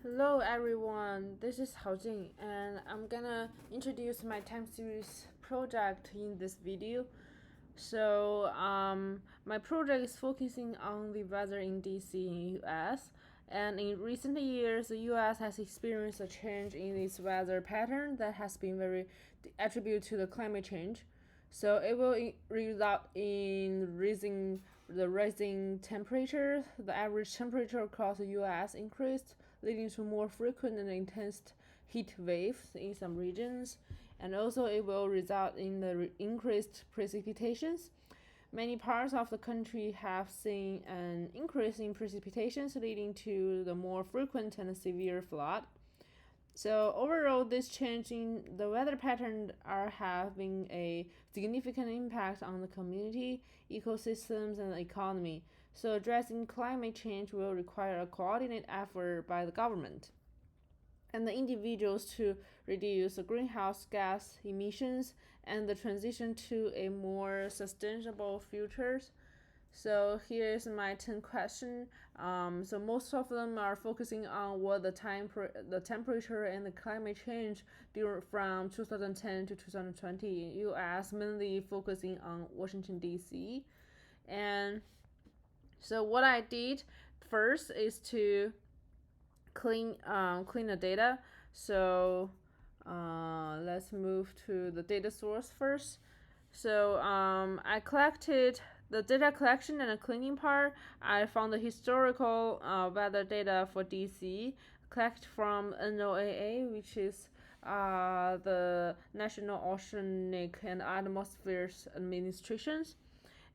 Hello everyone, this is Haojing and I'm gonna introduce my time series project in this video. My project is focusing on the weather in DC in US, and in recent years the US has experienced a change in its weather pattern that has been very attributed to the climate change. So it will result in rising temperature. The average temperature across the U.S. increased, leading to more frequent and intense heat waves in some regions, and also it will result in the increased precipitations. Many parts of the country have seen an increase in precipitations, leading to the more frequent and severe flood. So overall, this change in the weather pattern are having a significant impact on the community, ecosystems, and the economy. So addressing climate change will require a coordinated effort by the government and the individuals to reduce the greenhouse gas emissions and the transition to a more sustainable futures. So here's my 10 questions. So most of them are focusing on what the temperature and the climate change from 2010 to 2020 in U.S. mainly focusing on Washington D.C. And so what I did first is to clean the data. So let's move to the data source first. I collected the data collection and the cleaning part. I found the historical weather data for DC collected from NOAA, which is the National Oceanic and Atmospheric Administrations,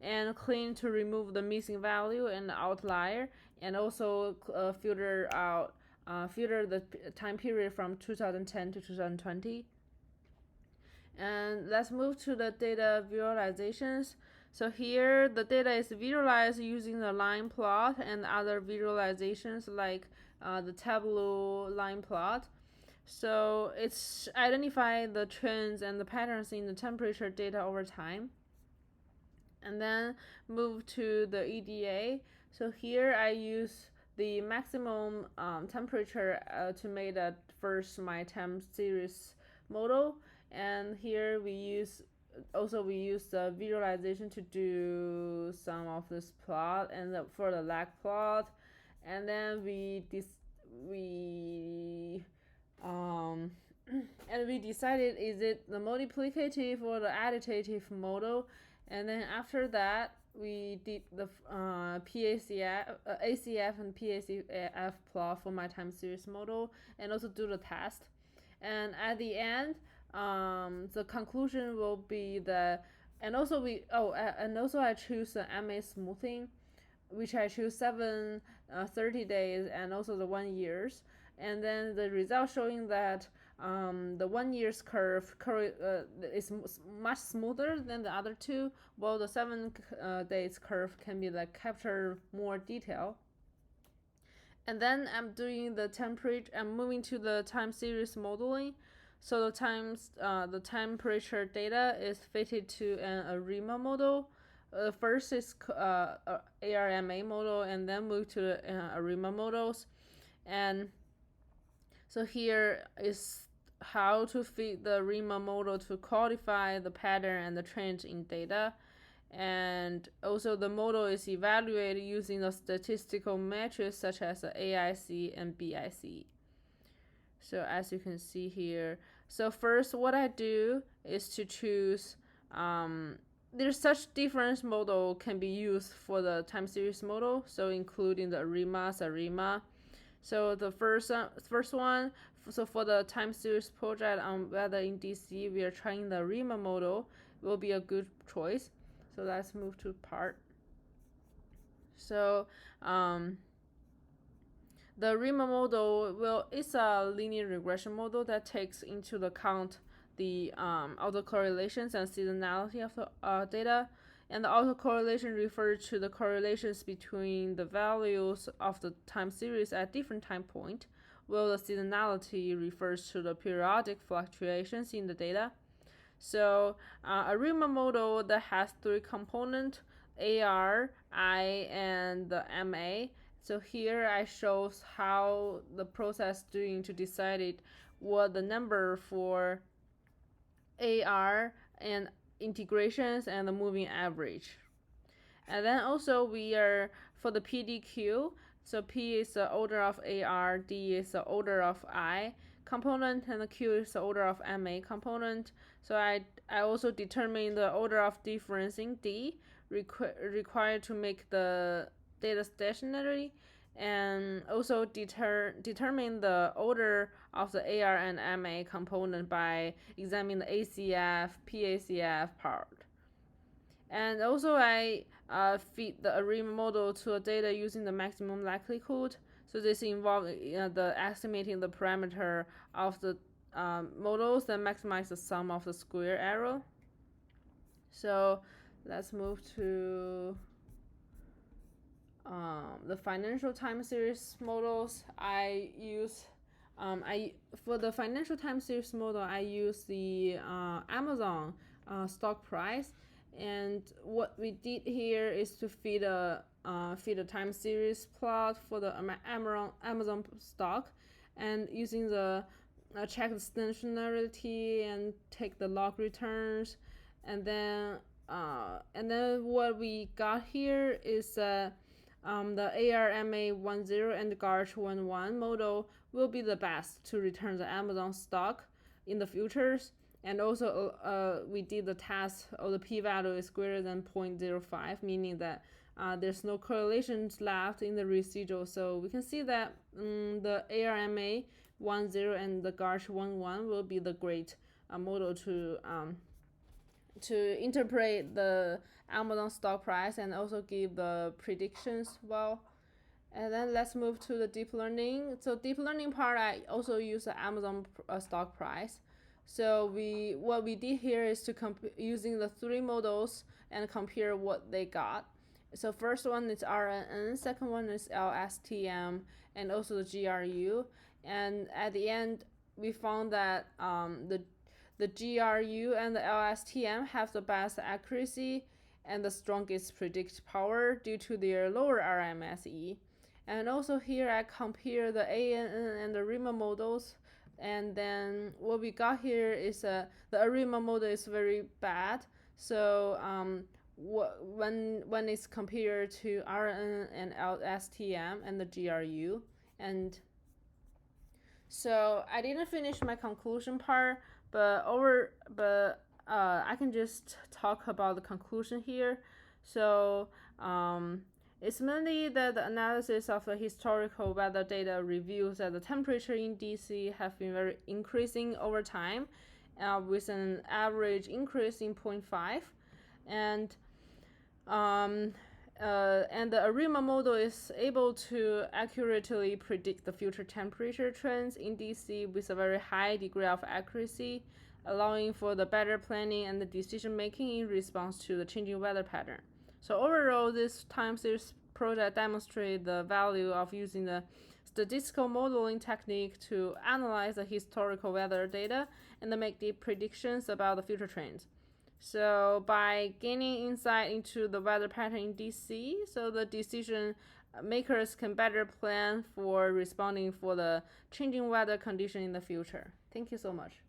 and clean to remove the missing value and the outlier, and also filter the time period from 2010 to 2020. And let's move to the data visualizations. So here the data is visualized using the line plot and other visualizations like the Tableau line plot. So it's identify the trends and the patterns in the temperature data over time. And then move to the EDA. So here I use the maximum temperature to make that first my time series model. And here we use the visualization to do some of this plot and for the lag plot. And then we and we decided is it the multiplicative or the additive model. And then after that we did the ACF and PACF plot for my time series model, and also do the test. And at the end, the conclusion will be the and also we oh and also I choose the MA smoothing, which I choose 30 days and also the 1 years. And then the result showing that the 1 year's curve is much smoother than the other two, while the 7 days curve can be like capture more detail. And then I'm doing the temperature. I'm moving to the time series modeling. So the temperature data is fitted to an ARIMA model. First is ARMA model, and then move to the ARIMA models. And so here is how to fit the ARIMA model to codify the pattern and the trend in data. And also the model is evaluated using the statistical metrics such as the AIC and BIC. So as you can see here, so first what I do is to choose there's such different model can be used for the time series model, so including the ARIMA. So the first one, so for the time series project on weather in DC, we are trying the ARIMA model, will be a good choice. So let's move to part. So the ARIMA model is a linear regression model that takes into account the autocorrelations and seasonality of the data. And the autocorrelation refers to the correlations between the values of the time series at different time point, while the seasonality refers to the periodic fluctuations in the data. So a ARIMA model that has three components, AR, I, and the MA. So here I shows how the process doing to decide it what the number for AR and integrations and the moving average. And then also we are for the PDQ. So P is the order of AR, D is the order of I component, and the Q is the order of MA component. So I also determine the order of difference in D required to make the data stationary, and also determine the order of the AR and MA component by examining the ACF, PACF part. And also I feed the ARIMA model to a data using the maximum likelihood. So this involves the estimating the parameter of the models that maximize the sum of the square error. So let's move to the financial time series models. I use for the financial time series model, I use the Amazon stock price. And what we did here is to feed a time series plot for the Amazon stock, and using the check the stationarity and take the log returns, and then what we got here is the ARMA 10 and the GARCH 11 model will be the best to return the Amazon stock in the futures. And also we did the test of the p-value is greater than 0.05, meaning that there's no correlations left in the residual. So we can see that the ARMA 10 and the GARCH 11 will be the great model to interpret the Amazon stock price and also give the predictions well. And then let's move to the deep learning. So deep learning part, I also use the Amazon stock price. So what we did here is to using the 3 models and compare what they got. So first one is RNN, second one is LSTM, and also the GRU. And at the end, we found that the GRU and the LSTM have the best accuracy and the strongest predict power due to their lower RMSE. And also here I compare the ANN and the ARIMA models. And then what we got here is the ARIMA model is very bad. So when it's compared to RNN and LSTM and the GRU. And so I didn't finish my conclusion part, but I can just talk about the conclusion here. So it's mainly that the analysis of the historical weather data reveals that the temperature in DC have been very increasing over time, with an average increase in 0.5, and the ARIMA model is able to accurately predict the future temperature trends in DC with a very high degree of accuracy, allowing for the better planning and the decision making in response to the changing weather pattern. So overall, this time series project demonstrates the value of using the statistical modeling technique to analyze the historical weather data and to make deep predictions about the future trends. So by gaining insight into the weather pattern in DC, so the decision makers can better plan for responding for the changing weather condition in the future. Thank you so much.